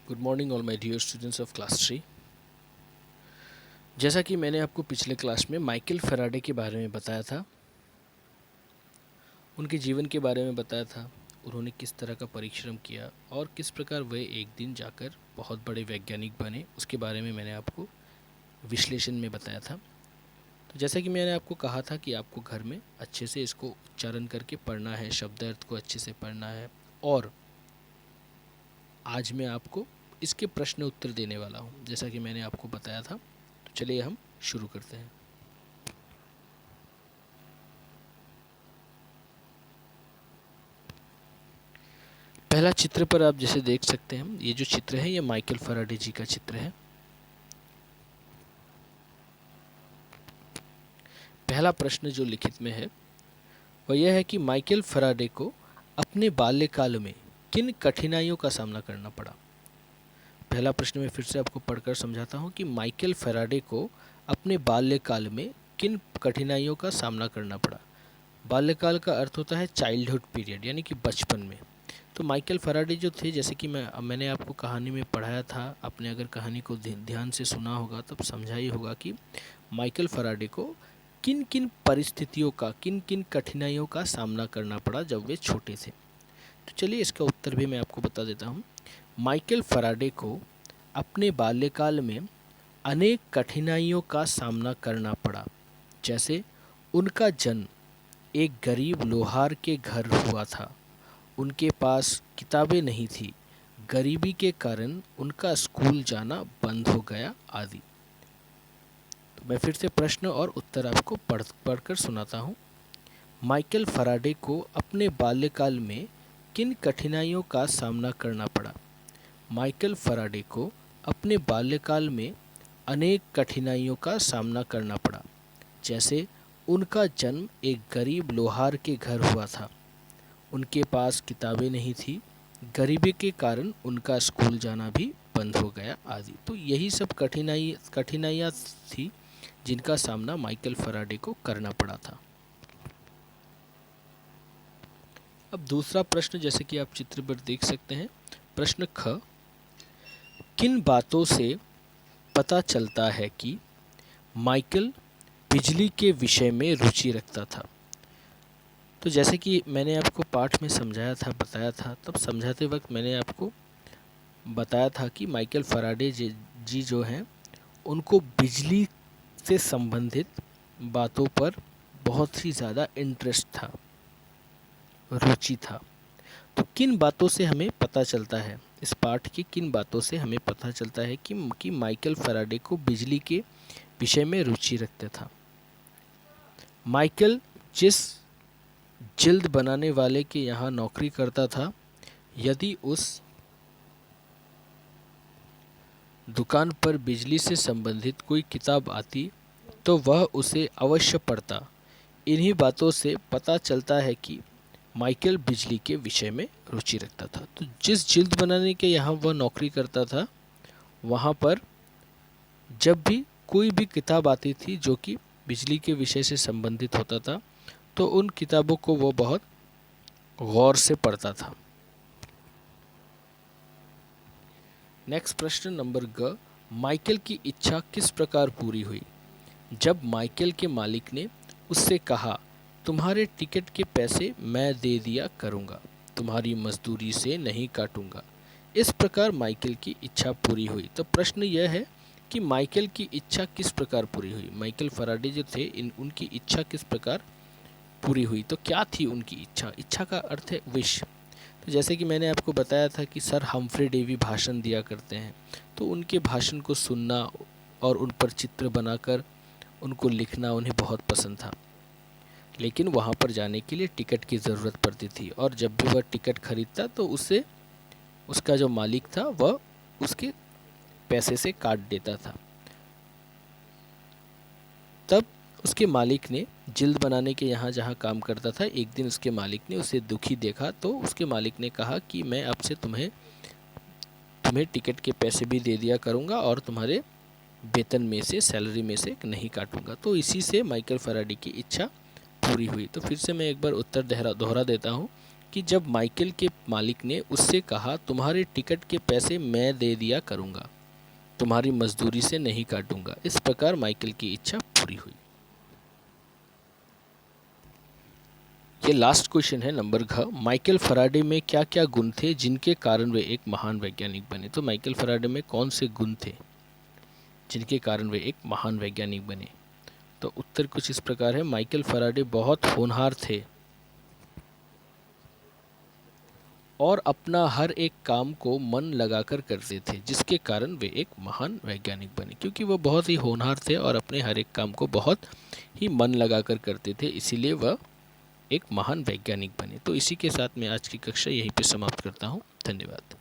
Good morning all my dear students of class 3। जैसा कि मैंने आपको पिछले क्लास में माइकल फैराडे के बारे में बताया था, उनके जीवन के बारे में बताया था, उन्होंने किस तरह का परिश्रम किया और किस प्रकार वे एक दिन जाकर बहुत बड़े वैज्ञानिक बने, उसके बारे में मैंने आपको विश्लेषण में बताया था। तो जैसा कि मैंने आपको कहा था कि आपको घर में अच्छे से इसको उच्चारण करके पढ़ना है, शब्द अर्थ को अच्छे से पढ़ना है, और आज मैं आपको इसके प्रश्न उत्तर देने वाला हूँ जैसा कि मैंने आपको बताया था। तो चलिए हम शुरू करते हैं। पहला चित्र पर आप जैसे देख सकते हैं, ये जो चित्र है ये माइकल फैराडे जी का चित्र है। पहला प्रश्न जो लिखित में है वह यह है कि माइकल फैराडे को अपने बाल्यकाल में किन कठिनाइयों का सामना करना पड़ा। पहला प्रश्न मैं फिर से आपको पढ़कर समझाता हूँ कि माइकल फैराडे को अपने बाल्यकाल में किन कठिनाइयों का सामना करना पड़ा। बाल्यकाल का अर्थ होता है चाइल्डहुड पीरियड, यानी कि बचपन में। तो माइकल फैराडे जो थे, जैसे कि मैंने आपको कहानी में पढ़ाया था, आपने अगर कहानी को ध्यान से सुना होगा तब समझा ही होगा कि माइकल फैराडे को किन किन परिस्थितियों का, किन किन कठिनाइयों का सामना करना पड़ा जब वे छोटे थे। तो चलिए इसका उत्तर भी मैं आपको बता देता हूँ। माइकल फैराडे को अपने बाल्यकाल में अनेक कठिनाइयों का सामना करना पड़ा। जैसे उनका जन्म एक गरीब लोहार के घर हुआ था, उनके पास किताबें नहीं थी, गरीबी के कारण उनका स्कूल जाना बंद हो गया आदि। तो मैं फिर से प्रश्न और उत्तर आपको पढ़कर सुनाता हूँ। माइकल फैराडे को अपने बाल्यकाल में किन कठिनाइयों का सामना करना पड़ा। माइकल फैराडे को अपने बाल्यकाल में अनेक कठिनाइयों का सामना करना पड़ा। जैसे उनका जन्म एक गरीब लोहार के घर हुआ था, उनके पास किताबें नहीं थी, गरीबी के कारण उनका स्कूल जाना भी बंद हो गया आदि। तो यही सब कठिनाइयाँ थी जिनका सामना माइकल फैराडे को करना पड़ा था। अब दूसरा प्रश्न, जैसे कि आप चित्र पर देख सकते हैं, प्रश्न ख, किन बातों से पता चलता है कि माइकल बिजली के विषय में रुचि रखता था। तो जैसे कि मैंने आपको पाठ में समझाया था, बताया था, तब समझाते वक्त मैंने आपको बताया था कि माइकल फैराडे जी जो हैं उनको बिजली से संबंधित बातों पर बहुत ही ज़्यादा इंटरेस्ट था, रुचि था। तो किन बातों से हमें पता चलता है, इस पाठ की किन बातों से हमें पता चलता है कि माइकल फैराडे को बिजली के विषय में रुचि रखता था। माइकल जिस जिल्द बनाने वाले के यहाँ नौकरी करता था, यदि उस दुकान पर बिजली से संबंधित कोई किताब आती तो वह उसे अवश्य पढ़ता। इन्हीं बातों से पता चलता है कि माइकल बिजली के विषय में रुचि रखता था। तो जिस जिल्द बनाने के यहाँ वह नौकरी करता था, वहाँ पर जब भी कोई भी किताब आती थी जो कि बिजली के विषय से संबंधित होता था, तो उन किताबों को वो बहुत गौर से पढ़ता था। नेक्स्ट प्रश्न नंबर ग, माइकल की इच्छा किस प्रकार पूरी हुई। जब माइकल के मालिक ने उससे कहा, तुम्हारे टिकट के पैसे मैं दे दिया करूँगा, तुम्हारी मजदूरी से नहीं काटूँगा, इस प्रकार माइकल की इच्छा पूरी हुई। तो प्रश्न यह है कि माइकल की इच्छा किस प्रकार पूरी हुई। माइकल फैराडे जो थे, उनकी इच्छा किस प्रकार पूरी हुई। तो क्या थी उनकी इच्छा। इच्छा का अर्थ है विश। तो जैसे कि मैंने आपको बताया था कि सर हम्फ्रे डेवी भाषण दिया करते हैं, तो उनके भाषण को सुनना और उन पर चित्र बनाकर उनको लिखना उन्हें बहुत पसंद था। लेकिन वहाँ पर जाने के लिए टिकट की ज़रूरत पड़ती थी, और जब भी वह टिकट खरीदता तो उससे उसका जो मालिक था वह उसके पैसे से काट देता था। तब उसके मालिक ने जिल्द बनाने के यहाँ जहाँ काम करता था, एक दिन उसके मालिक ने उसे दुखी देखा, तो उसके मालिक ने कहा कि मैं अब से तुम्हें टिकट के पैसे भी दे दिया करूँगा और तुम्हारे वेतन में से, सैलरी में से नहीं काटूंगा। तो इसी से माइकल फैराडे की इच्छा पूरी हुई। तो फिर से मैं एक बार उत्तर दोहरा देता हूँ कि जब माइकल के मालिक ने उससे कहा तुम्हारे टिकट के पैसे मैं दे दिया करूँगा, तुम्हारी मजदूरी से नहीं काटूंगा। इस प्रकार माइकल की इच्छा पूरी हुई। ये लास्ट क्वेश्चन है नंबर घ। माइकल फैराडे में क्या क्या गुण थे जिनके कारण वे एक महान वैज्ञानिक बने? तो माइकल फैराडे में कौन से गुण थे जिनके कारण वे एक महान वैज्ञानिक बने? तो उत्तर कुछ इस प्रकार है। माइकल फैराडे बहुत होनहार थे और अपना हर एक काम को मन लगाकर करते थे, जिसके कारण वे एक महान वैज्ञानिक बने। क्योंकि वह बहुत ही होनहार थे और अपने हर एक काम को बहुत ही मन लगाकर करते थे, इसीलिए वह एक महान वैज्ञानिक बने। तो इसी के साथ मैं आज की कक्षा यहीं पे समाप्त करता हूँ। धन्यवाद।